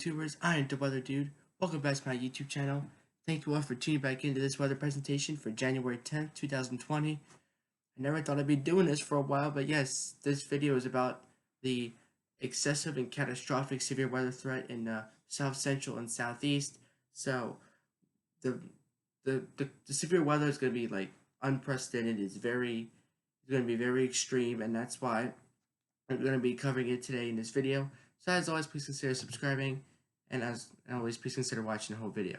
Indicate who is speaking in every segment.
Speaker 1: YouTubers, I am the Weather Dude. Welcome back to my YouTube channel. Thank you all for tuning back into this weather presentation for January 10th, 2020. I never thought I'd be doing this for a while, but yes, this video is about the excessive and catastrophic severe weather threat in South Central and Southeast. So, the the severe weather is going to be like unprecedented. It's going to be very extreme, and that's why I'm going to be covering it today in this video. So as always, please consider subscribing, and as always, please consider watching the whole video.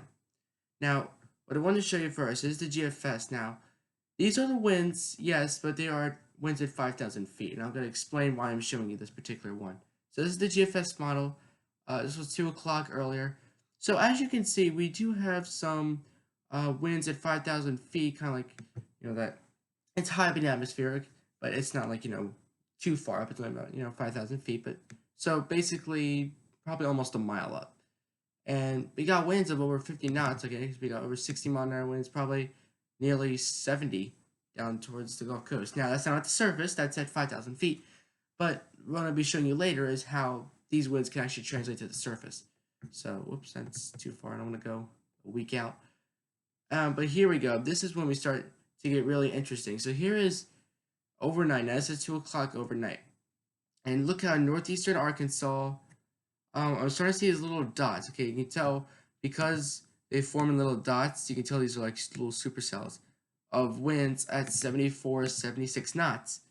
Speaker 1: Now, what I want to show you first is the GFS. Now, these are the winds, yes, but they are winds at 5,000 feet, and I'm going to explain why I'm showing you this particular one. So this is the GFS model. This was 2 o'clock earlier. So as you can see, we do have some winds at 5,000 feet, kind of like, that it's high up in the atmospheric, but it's not like, too far up. It's only about, 5,000 feet, but so basically probably almost a mile up. And we got winds of over 50 knots, okay, because we got over 60-mile-an-hour winds, probably nearly 70 down towards the Gulf Coast. Now, that's not at the surface, that's at 5,000 feet. But what I'll be showing you later is how these winds can actually translate to the surface. So, whoops, that's too far. I don't want to go a week out. But here we go. This is when we start to get really interesting. So here is overnight. Now, this is 2 o'clock overnight. And look how northeastern Arkansas, I'm starting to see these little dots. Okay, you can tell because they form in little dots, you can tell these are like little supercells of winds at 74, 76 knots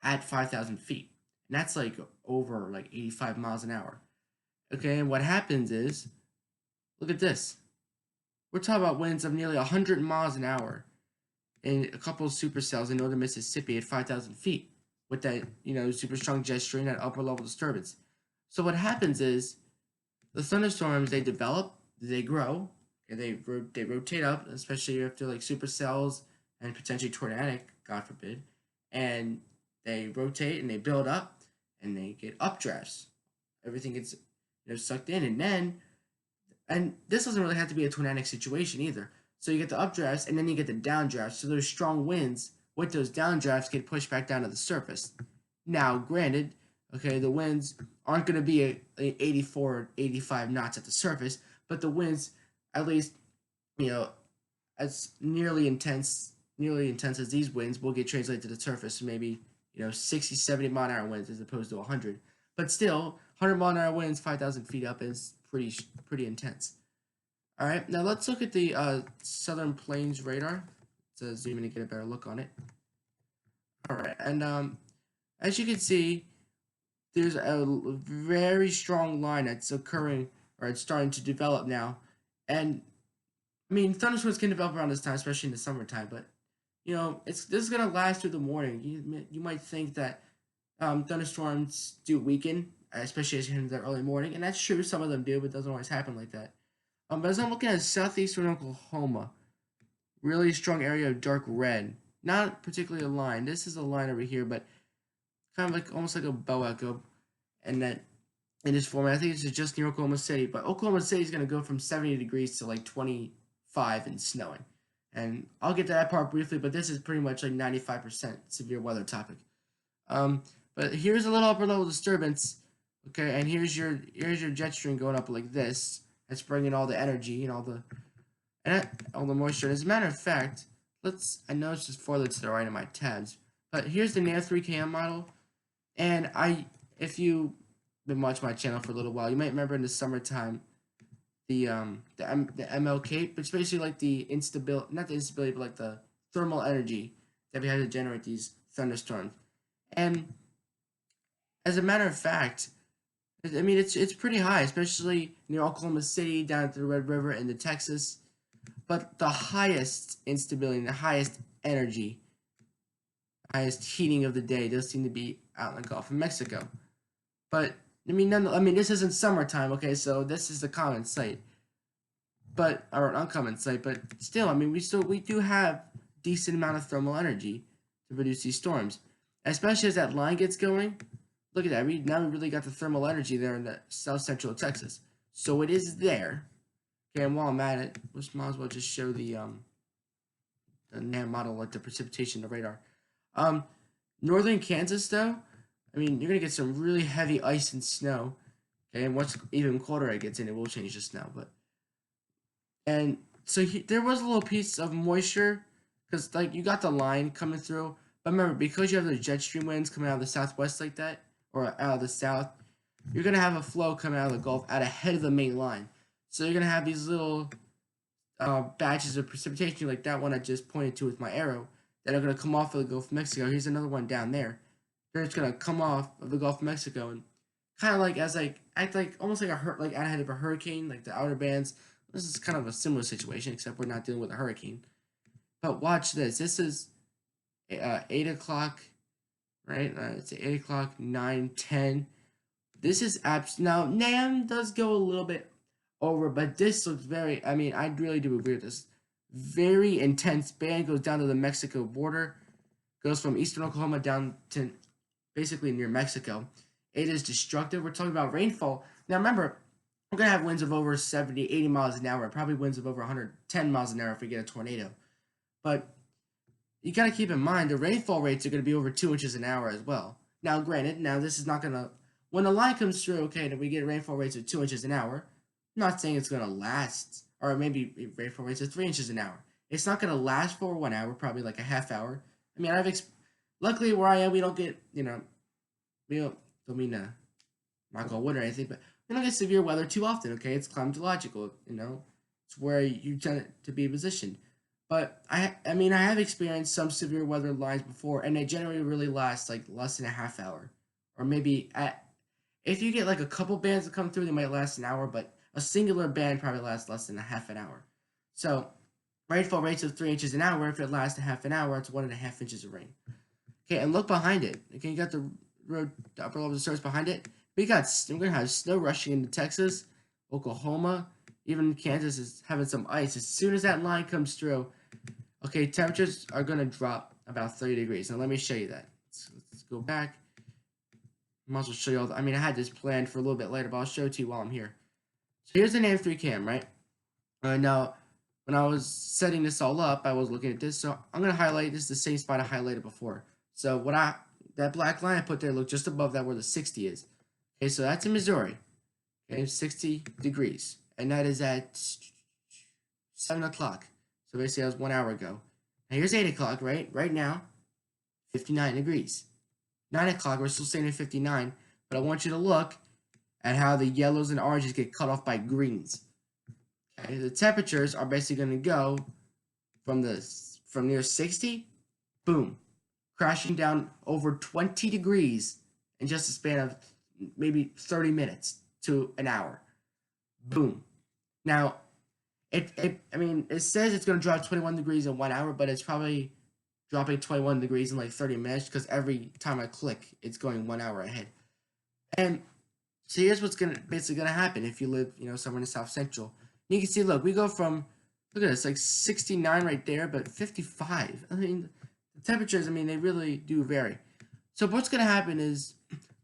Speaker 1: at 5,000 feet. And that's like over like 85 miles an hour. Okay, and what happens is, look at this. We're talking about winds of nearly 100 miles an hour in a couple of supercells in northern Mississippi at 5,000 feet. With that, super strong jet stream, that upper level disturbance. So what happens is the thunderstorms, they develop, they grow, okay, they rotate up, especially after like supercells and potentially tornadic, God forbid, and they rotate and they build up and they get updrafts. Everything gets sucked in, and this doesn't really have to be a tornadic situation either. So you get the updrafts and then you get the downdrafts. So those strong winds with those downdrafts get pushed back down to the surface. Now, granted, okay, the winds aren't going to be at 84, 85 knots at the surface, but the winds, at least, as nearly intense as these winds will get translated to the surface. Maybe, 60, 70 mile an hour winds as opposed to 100. But still, 100 mile an hour winds, 5,000 feet up is pretty intense. All right, now let's look at the Southern Plains radar. To zoom in and get a better look on it. All right, and as you can see, there's a very strong line that's occurring, or it's starting to develop now. And I mean, thunderstorms can develop around this time, especially in the summertime. But this is gonna last through the morning. You might think that thunderstorms do weaken, especially as you head into the early morning, and that's true. Some of them do, but it doesn't always happen like that. But as I'm looking at southeastern Oklahoma, really strong area of dark red. Not particularly a line. This is a line over here, but kind of like almost like a bow echo. And that in this format, I think this is just near Oklahoma City. But Oklahoma City is going to go from 70 degrees to like 25 and snowing. And I'll get to that part briefly, but this is pretty much like 95% severe weather topic. But here's a little upper level disturbance. Okay, and here's your jet stream going up like this. That's bringing all the energy and all the moisture. And as a matter of fact, I know it's just farther to the right of my tabs, but here's the NAIR 3KM model. And if you've been watching my channel for a little while, you might remember in the summertime, the MLK, but it's basically like the instability, not the instability, but like the thermal energy that we had to generate these thunderstorms. And as a matter of fact, I mean, it's pretty high, especially near Oklahoma City, down at the Red River, into Texas. But the highest instability, the highest energy, highest heating of the day does seem to be out in the Gulf of Mexico. But I mean, this isn't summertime, okay? So this is a common sight, or an uncommon sight. But still, I mean, we do have decent amount of thermal energy to produce these storms, especially as that line gets going. Look at that. Now we really got the thermal energy there in the south central Texas. So it is there. Okay, and while I'm at it, we might as well just show the NAM model, like the precipitation, the radar. Northern Kansas, though, I mean, you're going to get some really heavy ice and snow. Okay, and once even colder it gets in, it will change the snow. And so there was a little piece of moisture because like you got the line coming through. But remember, because you have the jet stream winds coming out of the southwest like that, or out of the south, you're gonna have a flow coming out of the Gulf out ahead of the main line. So you're gonna have these little batches of precipitation like that one I just pointed to with my arrow that are gonna come off of the Gulf of Mexico. Here's another one down there. They're just gonna come off of the Gulf of Mexico and kind of like as like act like almost like like ahead of a hurricane, like the outer bands. This is kind of a similar situation, except we're not dealing with a hurricane. But watch this. This is 8 o'clock, right? It's 8 o'clock, 9, 10. This is now NAM does go a little bit over, but this looks very. I mean, I really do agree with this. Very intense band goes down to the Mexico border, goes from eastern Oklahoma down to basically near Mexico. It is destructive. We're talking about rainfall. Now remember, we're going to have winds of over 70, 80 miles an hour, probably winds of over 110 miles an hour if we get a tornado. But you got to keep in mind the rainfall rates are going to be over 2 inches an hour as well. Now, granted, this is not going to, when the line comes through, okay, then we get rainfall rates of 2 inches an hour. I'm not saying it's going to last, or maybe rainfall rates of 3 inches an hour. It's not going to last for 1 hour, probably like a half hour. I mean, luckily where I am, we don't get, we don't mean to knock on wood or anything, but we don't get severe weather too often, okay? It's climatological, it's where you tend to be positioned. But I mean, I have experienced some severe weather lines before, and they generally really last like less than a half hour, or maybe if you get like a couple bands that come through, they might last an hour, but a singular band probably lasts less than a half an hour. So rainfall rates of 3 inches an hour. If it lasts a half an hour, it's 1.5 inches of rain. Okay, and look behind it. Okay, you got the road, the upper level of the surface behind it. We're gonna have snow rushing into Texas, Oklahoma, even Kansas is having some ice. As soon as that line comes through, okay, temperatures are gonna drop about 30 degrees. Now let me show you that. Let's go back. I might as well show you all. I mean, I had this planned for a little bit later, but I'll show it to you while I'm here. So here's the NAM 3 cam, right? Now, when I was setting this all up, I was looking at this. So I'm gonna highlight. This is the same spot I highlighted before. So that black line I put there, look just above that where the 60 is. Okay, so that's in Missouri. Okay, 60 degrees. And that is at 7 o'clock. So basically that was 1 hour ago. Now here's 8 o'clock, right? Right now, 59 degrees. 9 o'clock, we're still staying at 59. But I want you to look at how the yellows and oranges get cut off by greens. Okay, the temperatures are basically going to go from near 60, boom, crashing down over 20 degrees in just a span of maybe 30 minutes to an hour. Boom. Now, it says it's going to drop 21 degrees in 1 hour, but it's probably dropping 21 degrees in like 30 minutes because every time I click, it's going 1 hour ahead. And so here's what's basically going to happen if you live, somewhere in the South Central. And you can see, look, we go from, look at this, like 69 right there, but 55. I mean, the temperatures, they really do vary. So what's going to happen is,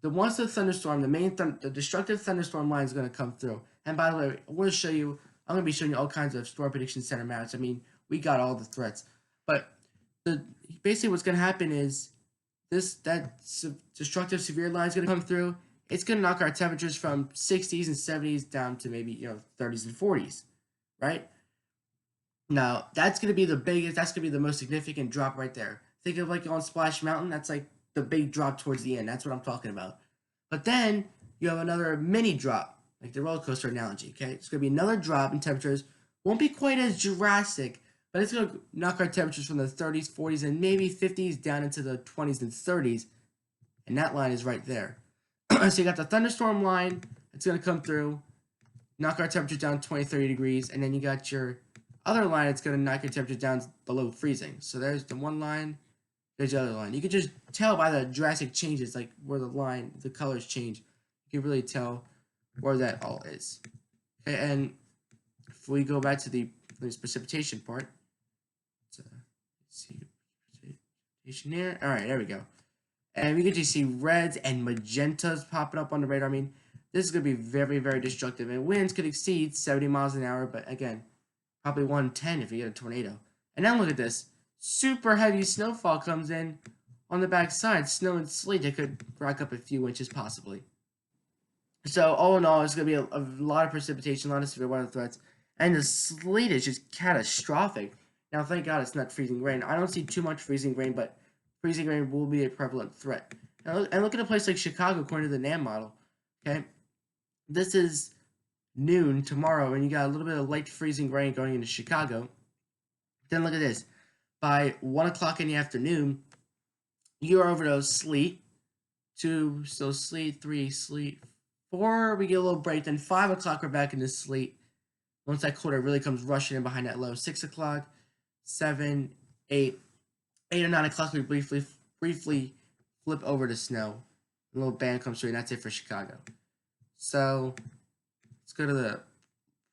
Speaker 1: once the thunderstorm, the destructive thunderstorm line is going to come through. And by the way, I'm going to be showing you all kinds of storm prediction center maps. We got all the threats. But basically what's going to happen is destructive severe line is going to come through. It's going to knock our temperatures from 60s and 70s down to maybe, 30s and 40s, right? Now, that's going to be the biggest, that's going to be the most significant drop right there. Think of like on Splash Mountain, that's like the big drop towards the end. That's what I'm talking about. But then you have another mini drop, like the roller coaster analogy, okay? It's going to be another drop in temperatures. Won't be quite as drastic, but it's going to knock our temperatures from the 30s, 40s, and maybe 50s down into the 20s and 30s. And that line is right there. So you got the thunderstorm line. It's going to come through, knock our temperatures down 20, 30 degrees. And then you got your other line. It's going to knock your temperatures down below freezing. So there's the one line. There's the other line. You can just tell by the drastic changes, like where the colors change. You can really tell where that all is. Okay, and if we go back to this precipitation part, let's see precipitation here. All right, there we go. And we can just see reds and magentas popping up on the radar. This is going to be very, very destructive. And winds could exceed 70 miles an hour, but again, probably 110 if you get a tornado. And now look at this. Super heavy snowfall comes in on the back side. Snow and sleet that could rack up a few inches possibly. So all in all, it's going to be a lot of precipitation, a lot of severe weather threats, and the sleet is just catastrophic. Now, thank God it's not freezing rain. I don't see too much freezing rain, but freezing rain will be a prevalent threat. And look at a place like Chicago, according to the NAM model. Okay, this is noon tomorrow, and you got a little bit of light freezing rain going into Chicago. Then look at this. By 1 o'clock in the afternoon, you're over to sleet. 2, so sleet, 3, sleet, 4, we get a little break. Then 5 o'clock, we're back into sleet. Once that quarter really comes rushing in behind that low. 6 o'clock, 7, 8, 8 or 9 o'clock, we briefly flip over to snow. A little band comes through, and that's it for Chicago. So let's go to the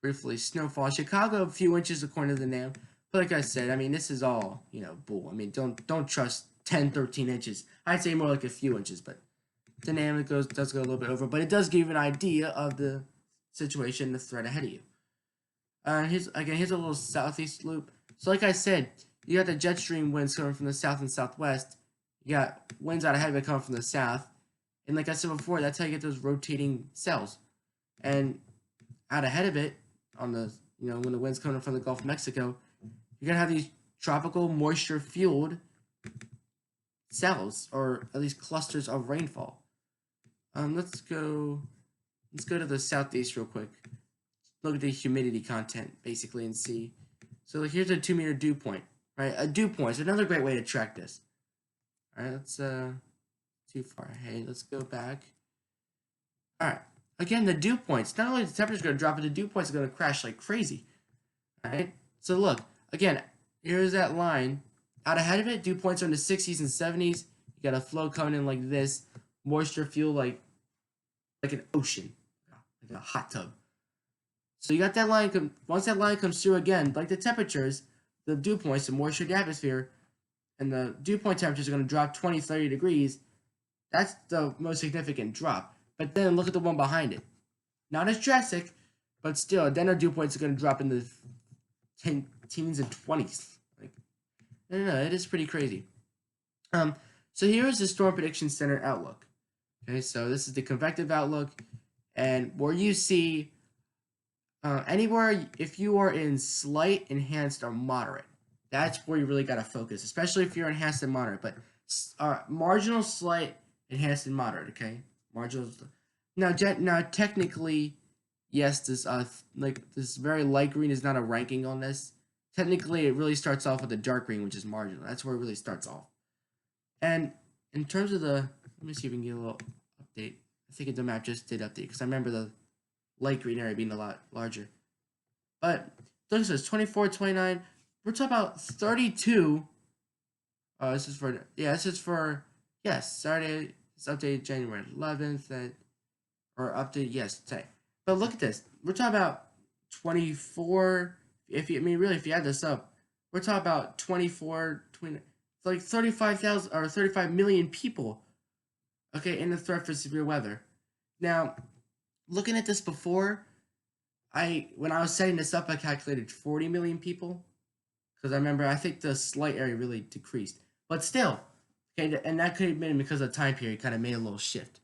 Speaker 1: briefly snowfall. Chicago, a few inches according to the NAM. But like I said, I mean, this is all, bull. I mean, don't trust 10, 13 inches. I'd say more like a few inches, but the NAM does go a little bit over. But it does give you an idea of the situation, the threat ahead of you. Here's a little southeast loop. So like I said, you got the jet stream winds coming from the south and southwest. You got winds out ahead of it coming from the south. And like I said before, that's how you get those rotating cells. And out ahead of it, on the when the wind's coming from the Gulf of Mexico, you're gonna have these tropical moisture-fueled cells, or at least clusters of rainfall. Let's go to the southeast real quick. Look at the humidity content basically and see. So here's a 2-meter dew point, right? A dew point is another great way to track this. All right, let's too far. Hey, let's go back. All right. Again, the dew points. Not only the temperature's going to drop, but the dew points are going to crash like crazy. All right. So look, again, here's that line. Out ahead of it, dew points are in the 60s and 70s. You got a flow coming in like this, moisture fuel like an ocean, like a hot tub. So you got that line. Once that line comes through again, like the temperatures, the dew points, the moisture in the atmosphere, and the dew point temperatures are going to drop 20, 30 degrees. That's the most significant drop. But then look at the one behind it. Not as drastic, but still, then our dew points are going to drop in the teens and 20s. Like, I don't know, it is pretty crazy. So here is the Storm Prediction Center outlook. Okay, so this is the convective outlook, and where you see anywhere, if you are in slight, enhanced, or moderate, that's where you really got to focus, especially if you're enhanced and moderate. But marginal, slight, enhanced, and moderate. Okay, marginal. Now technically, yes, this this very light green is not a ranking on this. Technically, it really starts off with the dark green, which is marginal. That's where it really starts off. And in terms of let me see if we can get a little update. I think the map just did update because I remember the light green area being a lot larger. But look at this, 24, 29. We're talking about 32. This is for Saturday. It's updated January 11th or updated today. But look at this. We're talking about 24. If you add this up, we're talking about 24, 20, like 35,000 or 35 million people. Okay, in the threat for severe weather. Now, looking at this before, when I was setting this up, I calculated 40 million people. Because I think the slight area really decreased. But still, okay, and that could have been because of the time period kind of made a little shift.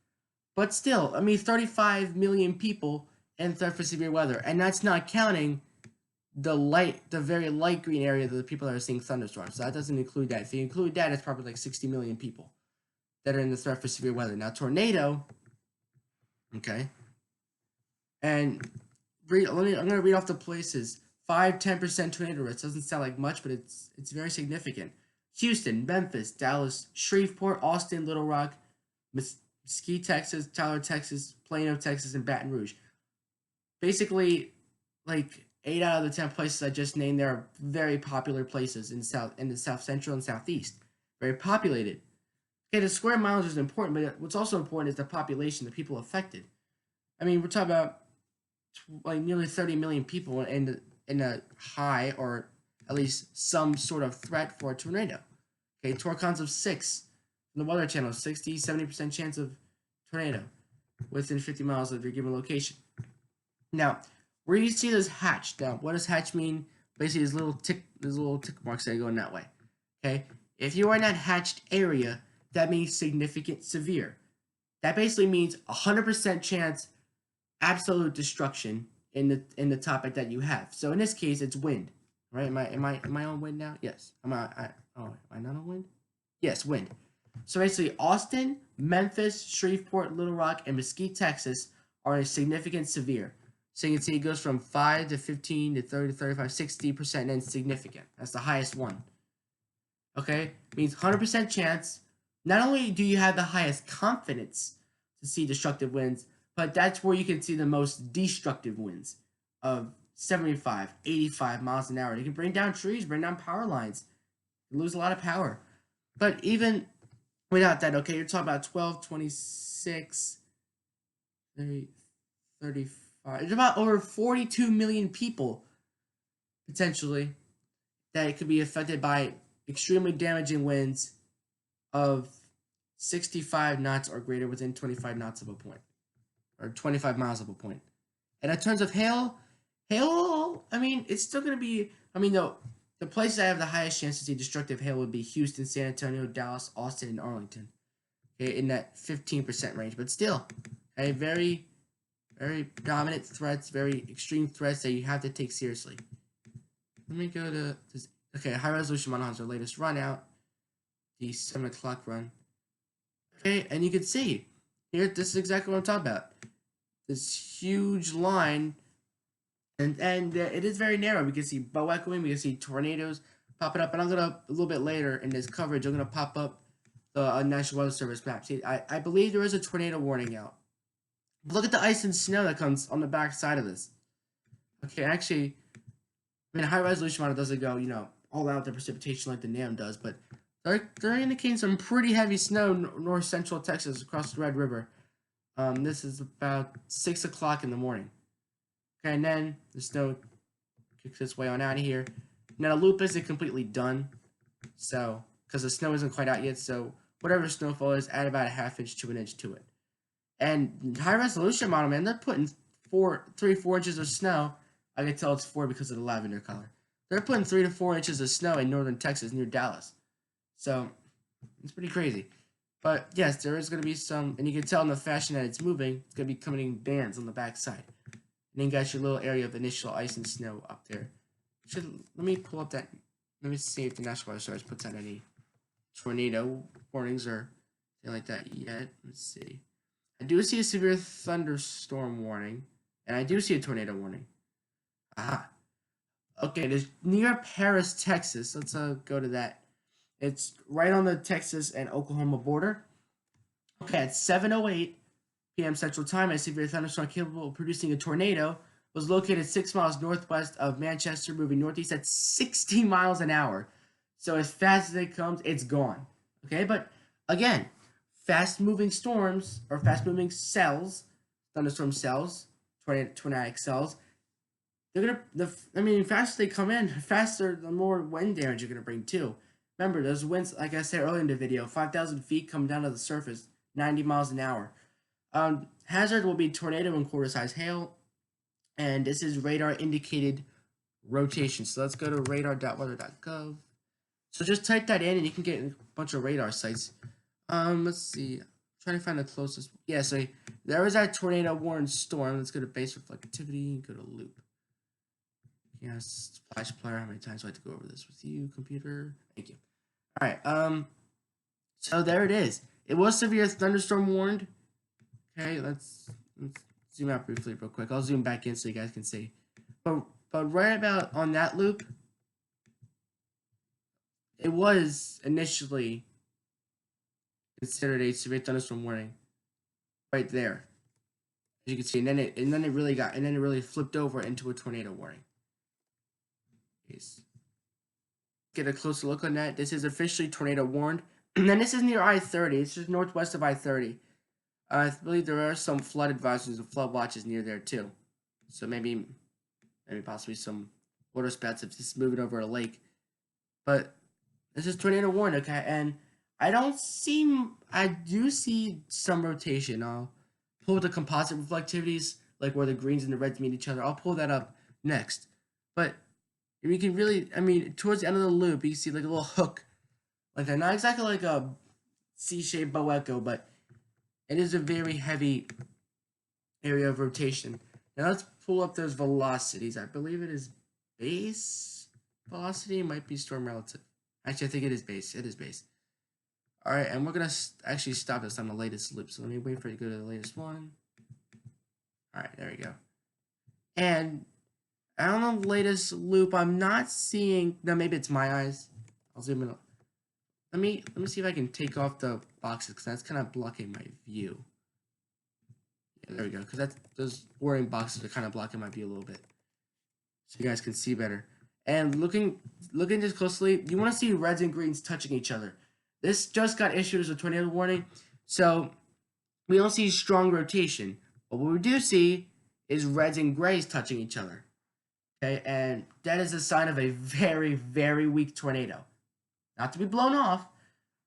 Speaker 1: But still, 35 million people in threat for severe weather. And that's not counting the very light green area of the people that are seeing thunderstorms. So that doesn't include that. If you include that, it's probably like 60 million people that are in the threat for severe weather. Now, tornado, okay, and I'm going to read off the places. 5-10% tornado risk. Doesn't sound like much, but it's very significant. Houston, Memphis, Dallas, Shreveport, Austin, Little Rock, Mesquite, Texas, Tyler, Texas, Plano, Texas, and Baton Rouge. Basically, like 8 out of the 10 places I just named there are very popular places in the South Central and Southeast. Very populated. Okay, the square miles is important, but what's also important is the population, the people affected. We're talking about like nearly 30 million people in a high or at least some sort of threat for a tornado. Okay, torcons of 6 in the Weather Channel, 60-70% chance of tornado within 50 miles of your given location. Now, where you see this hatch, now what does hatch mean? Basically, there's little tick marks that are going that way. Okay, if you are in that hatched area, that means significant severe. That basically means 100% chance absolute destruction in the topic that you have. So in this case, it's wind, right? Am I on wind now? Yes. Am I not on wind? Yes, wind. So basically, Austin, Memphis, Shreveport, Little Rock, and Mesquite, Texas are in significant severe. So you can see it goes from 5 to 15 to 30 to 35, 60%, and then significant. That's the highest one. Okay? Means 100% chance. Not only do you have the highest confidence to see destructive winds, but that's where you can see the most destructive winds of 75, 85 miles an hour. You can bring down trees, bring down power lines. You lose a lot of power. But even without that, okay, you're talking about 12, 26, 30, 35. It's about over 42 million people, potentially, that it could be affected by extremely damaging winds of 65 knots or greater within 25 knots of a point, or 25 miles of a point. And in terms of hail, I mean, it's still going to be, I mean, the places that have the highest chance to see destructive hail would be Houston, San Antonio, Dallas, Austin, and Arlington. Okay, in that 15% range. But still, okay, very, very dominant threats, very extreme threats that you have to take seriously. Let me go to this. Okay, high resolution model has our latest run out, the 7 o'clock run. Okay, and you can see here, this is exactly what I'm talking about. This huge line, and it is very narrow. We can see bow echoing, we can see tornadoes popping up, and I'm gonna a little bit later in this coverage, I'm gonna pop up the National Weather Service map. See, I believe there is a tornado warning out. Look at the ice and snow that comes on the back side of this. Okay, actually, I mean, a high resolution model doesn't go, all out the precipitation like the NAM does, but they're indicating some pretty heavy snow north central Texas across the Red River. This is about 6 o'clock in the morning. Okay, and then the snow kicks its way on out of here. Now the loop isn't completely done, so because the snow isn't quite out yet, so whatever snowfall is, add about a half inch to an inch to it. And high resolution model, man, they're putting 4 inches of snow. I can tell it's 4 because of the lavender color. They're putting 3 to 4 inches of snow in northern Texas near Dallas. So it's pretty crazy. But yes, there is going to be some, and you can tell in the fashion that it's moving, it's going to be coming in bands on the backside. And then you got your little area of initial ice and snow up there. Let me pull up that. Let me see if the National Weather Service puts out any tornado warnings or anything like that yet. Let's see. I do see a severe thunderstorm warning, and I do see a tornado warning. Ah. Okay, it's near Paris, Texas. Let's go to that. It's right on the Texas and Oklahoma border. Okay, at 7:08 p.m. Central Time, a severe thunderstorm capable of producing a tornado was located 6 miles northwest of Manchester, moving northeast at 60 miles an hour. So as fast as it comes, it's gone. Okay, but again, fast-moving storms or fast-moving cells, thunderstorm cells, tornadic cells, they're gonna. Faster they come in, faster the more wind damage you're gonna bring too. Remember, those winds, like I said earlier in the video, 5,000 feet come down to the surface, 90 miles an hour. Hazard will be tornado and quarter-size hail, and this is radar indicated rotation. So let's go to radar.weather.gov. So just type that in, and you can get a bunch of radar sites. Let's see. I'm trying to find the closest. Yeah, so there is that tornado warned storm. Let's go to base reflectivity and go to loop. Yes, Splash Player. How many times do I have to go over this with you, computer? Thank you. All right. So there it is. It was severe thunderstorm warned. Okay, let's zoom out briefly real quick. I'll zoom back in so you guys can see. But right about on that loop, it was initially considered a severe thunderstorm warning. Right there, as you can see, and then it really flipped over into a tornado warning. Get a closer look on that. This is officially tornado warned. And then this is near I-30. It's just northwest of I-30. I believe there are some flood advisories and flood watches near there too. So maybe possibly some water spouts if this is moving over a lake. But this is tornado warned, okay? And I do see some rotation. I'll pull the composite reflectivities, like where the greens and the reds meet each other. I'll pull that up next. But you can really, towards the end of the loop, you can see like a little hook. Like that. Not exactly like a C-shaped bow echo, but it is a very heavy area of rotation. Now let's pull up those velocities. I believe it is base velocity. It might be storm relative. Actually, I think it is base. It is base. All right, and we're gonna actually stop this on the latest loop. So let me wait for it to go to the latest one. All right, there we go. And on the latest loop, I'm not seeing. No, maybe it's my eyes. I'll zoom in. Let me see if I can take off the boxes because that's kind of blocking my view. Yeah, there we go. Because those warning boxes are kind of blocking my view a little bit, so you guys can see better. And looking just closely, you want to see reds and greens touching each other. This just got issued as a tornado warning, so we don't see strong rotation. But what we do see is reds and grays touching each other. Okay, and that is a sign of a very, very weak tornado. Not to be blown off.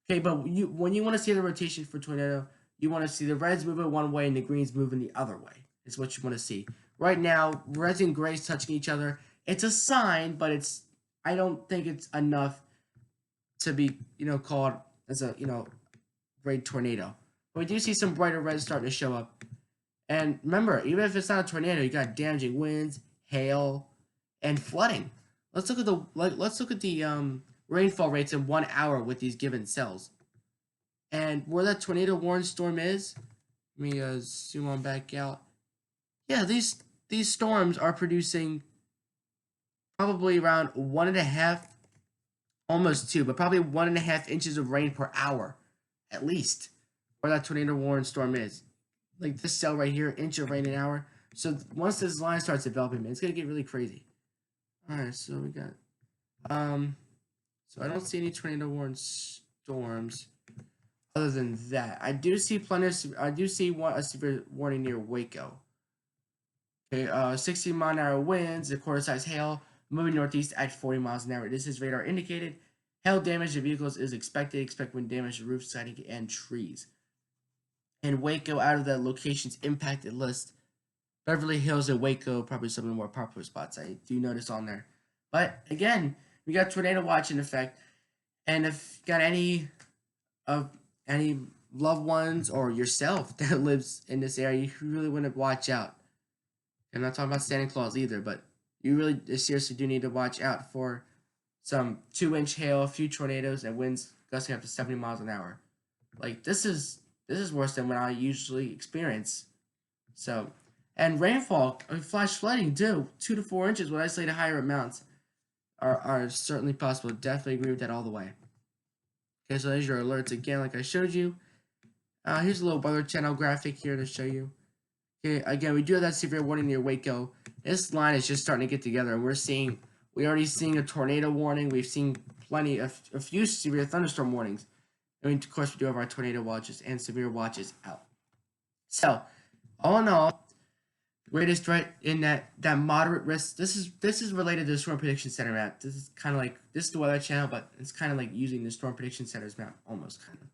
Speaker 1: Okay, but when you want to see the rotation for tornado, you want to see the reds moving one way and the greens moving the other way. Is what you want to see. Right now, reds and grays touching each other. It's a sign, but I don't think it's enough to be, called as a, great tornado. But we do see some brighter reds starting to show up. And remember, even if it's not a tornado, you got damaging winds, hail, and flooding. Let's look at the rainfall rates in 1 hour with these given cells. And where that tornado warning storm is, let me zoom on back out. Yeah, these storms are producing probably around 1.5, almost 2, but probably 1.5 inches of rain per hour, at least, where that tornado warning storm is. Like this cell right here, inch of rain an hour. So once this line starts developing, man, it's gonna get really crazy. All right, so we got, so I don't see any tornado warning storms. Other than that, I do see a severe warning near Waco. Okay, 60 mile an hour winds, a quarter size hail, moving northeast at 40 miles an hour. This is radar indicated. Hail damage to vehicles is expected. Expect wind damage to roof, siding, and trees. And Waco out of the locations impacted list. Beverly Hills and Waco, probably some of the more popular spots I do notice on there. But again, we got tornado watch in effect. And if you got any loved ones or yourself that lives in this area, you really want to watch out. I'm not talking about Santa Claus either, but you really seriously do need to watch out for some 2-inch hail, a few tornadoes, and winds gusting up to 70 miles an hour. Like this is worse than what I usually experience. So, and rainfall, flash flooding too, 2 to 4 inches with isolated higher amounts are certainly possible. Definitely agree with that all the way. Okay, so there's your alerts again, like I showed you. Here's a little weather channel graphic here to show you. Okay, again, we do have that severe warning near Waco. This line is just starting to get together, and we're already seeing a tornado warning. We've seen a few severe thunderstorm warnings. And of course, we do have our tornado watches and severe watches out. So, all in all, greatest threat in that moderate risk. This is related to the Storm Prediction Center map. This is kind of like, this is the weather channel, but it's kind of like using the Storm Prediction Center's map, almost kind of.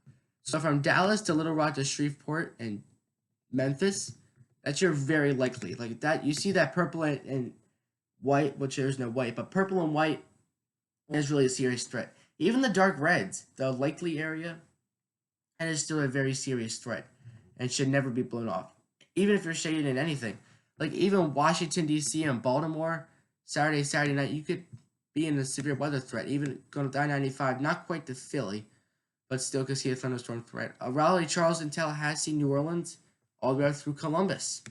Speaker 1: So from Dallas to Little Rock to Shreveport and Memphis, that's your very likely. Like that, you see that purple and white, which there's no white, but purple and white is really a serious threat. Even the dark reds, the likely area, that is still a very serious threat and should never be blown off. Even if you're shaded in anything. Like even Washington, D.C. and Baltimore, Saturday night, you could be in a severe weather threat. Even going to I-95, not quite to Philly, but still could see a thunderstorm threat. Raleigh, Charleston, Tallahassee, New Orleans, all the way through Columbus.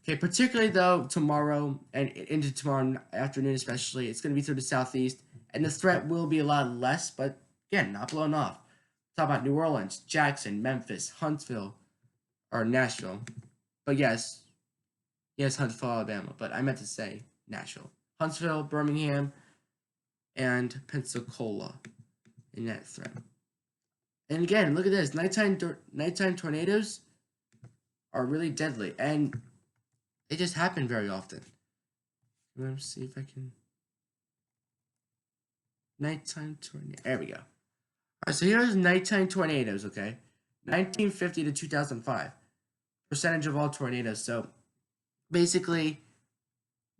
Speaker 1: Okay, particularly though tomorrow and into tomorrow afternoon especially, it's going to be through the southeast, and the threat will be a lot less, but again, not blown off. Talk about New Orleans, Jackson, Memphis, Huntsville, or Nashville. But yes, Huntsville, Alabama, but I meant to say Nashville. Huntsville, Birmingham, and Pensacola in that threat. And again, look at this. Nighttime tornadoes are really deadly, and they just happen very often. Let me see if I can. Nighttime tornado. There we go. Alright, so here's nighttime tornadoes, okay? 1950 to 2005. Percentage of all tornadoes. So basically,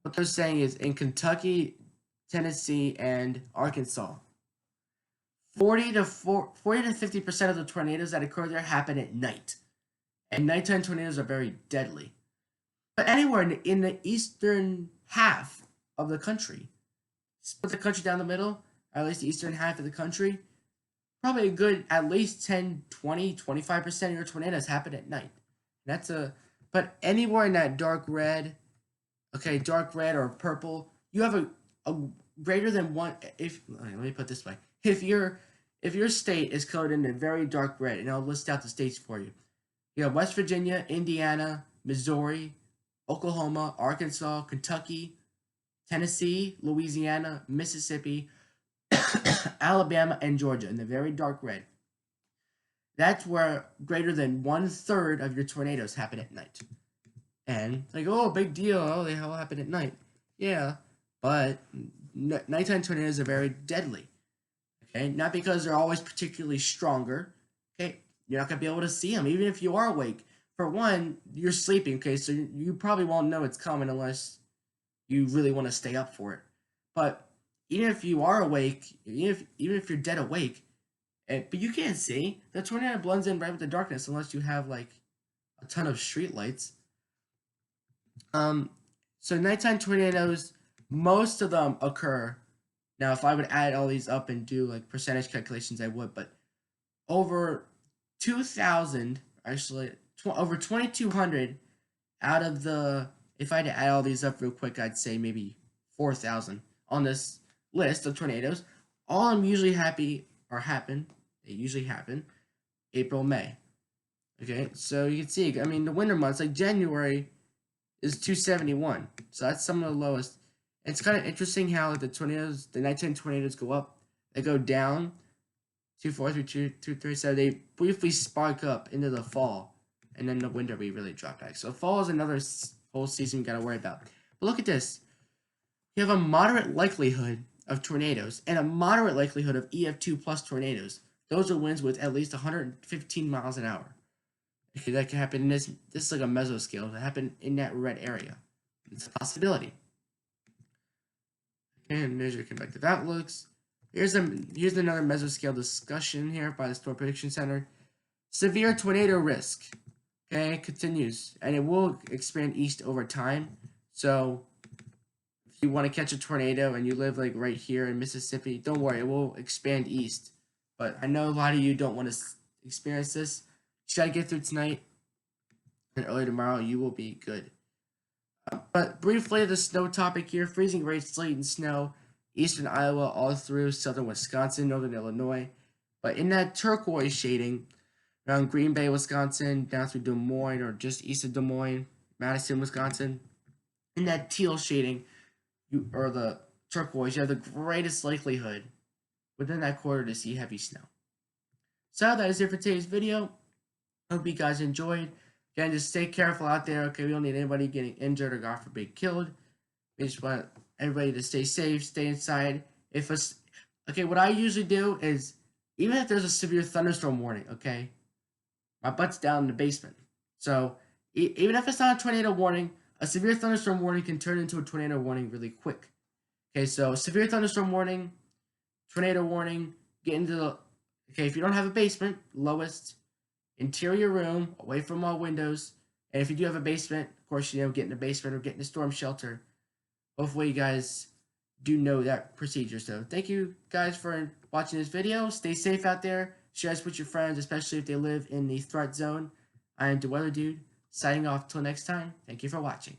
Speaker 1: what they're saying is in Kentucky, Tennessee, and Arkansas, 40 to 50% of the tornadoes that occur there happen at night. And nighttime tornadoes are very deadly. but anywhere in the eastern half of the country, split the country down the middle, or at least the eastern half of the country, probably a good at least 10, 20, 25% of your tornadoes happen at night. That's but anywhere in that dark red, okay, dark red or purple, you have a greater than one. If let me put it this way, if your state is colored in a very dark red, and I'll list out the states for you. You have West Virginia, Indiana, Missouri, Oklahoma, Arkansas, Kentucky, Tennessee, Louisiana, Mississippi, Alabama, and Georgia in the very dark red. That's where greater than 1/3 of your tornadoes happen at night. And like, oh, big deal. Oh, they all happen at night. Yeah, but nighttime tornadoes are very deadly. Okay, not because they're always particularly stronger. Okay, you're not gonna be able to see them even if you are awake. For one, you're sleeping. Okay, so you probably won't know it's coming unless you really want to stay up for it. But even if you are awake, even if you're dead awake, but you can't see, the tornado blends in right with the darkness unless you have like a ton of street lights. So nighttime tornadoes, most of them occur. Now, if I would add all these up and do like percentage calculations, I would, but over 2,000, actually, over 2,200 out of the, if I had to add all these up real quick, I'd say maybe 4,000 on this list of tornadoes. All of them usually they usually happen April, May. Okay, so you can see, I mean, the winter months, like January, is 271. So that's some of the lowest. It's kind of interesting how the nighttime tornadoes go up. They go down 2, 4, 3, 2, 2, 3, 7. They briefly spark up into the fall, and then the winter we really drop back. So fall is another whole season you got to worry about. But look at this. You have a moderate likelihood of tornadoes and a moderate likelihood of EF2 plus tornadoes. Those are winds with at least 115 miles an hour. Okay, that can happen in this is like a mesoscale. That happen in that red area. It's a possibility. And there's your convective outlooks. Here's another mesoscale discussion here by the Storm Prediction Center. Severe tornado risk. Okay, continues, and it will expand east over time. So if you want to catch a tornado and you live like right here in Mississippi, don't worry, it will expand east. But I know a lot of you don't want to experience this. You gotta get through tonight, and early tomorrow you will be good. But briefly, the snow topic here: freezing rain, sleet, and snow, eastern Iowa all through southern Wisconsin, northern Illinois. But in that turquoise shading, around Green Bay, Wisconsin, down through Des Moines or just east of Des Moines, Madison, Wisconsin, in that teal shading, or the turquoise, you have the greatest likelihood within that quarter to see heavy snow. So that is it for today's video. Hope you guys enjoyed. Again, just stay careful out there. Okay, we don't need anybody getting injured or God forbid killed. We just want everybody to stay safe, stay inside. What I usually do is, even if there's a severe thunderstorm warning, okay, my butt's down in the basement. So even if it's not a tornado warning, a severe thunderstorm warning can turn into a tornado warning really quick. Okay, so severe thunderstorm warning, tornado warning, get into the, okay, if you don't have a basement, lowest interior room, away from all windows. And if you do have a basement, of course, get in the basement or get in a storm shelter. Hopefully you guys do know that procedure. So thank you guys for watching this video. Stay safe out there. Share this with your friends, especially if they live in the threat zone. I am the Weather Dude, signing off till next time. Thank you for watching.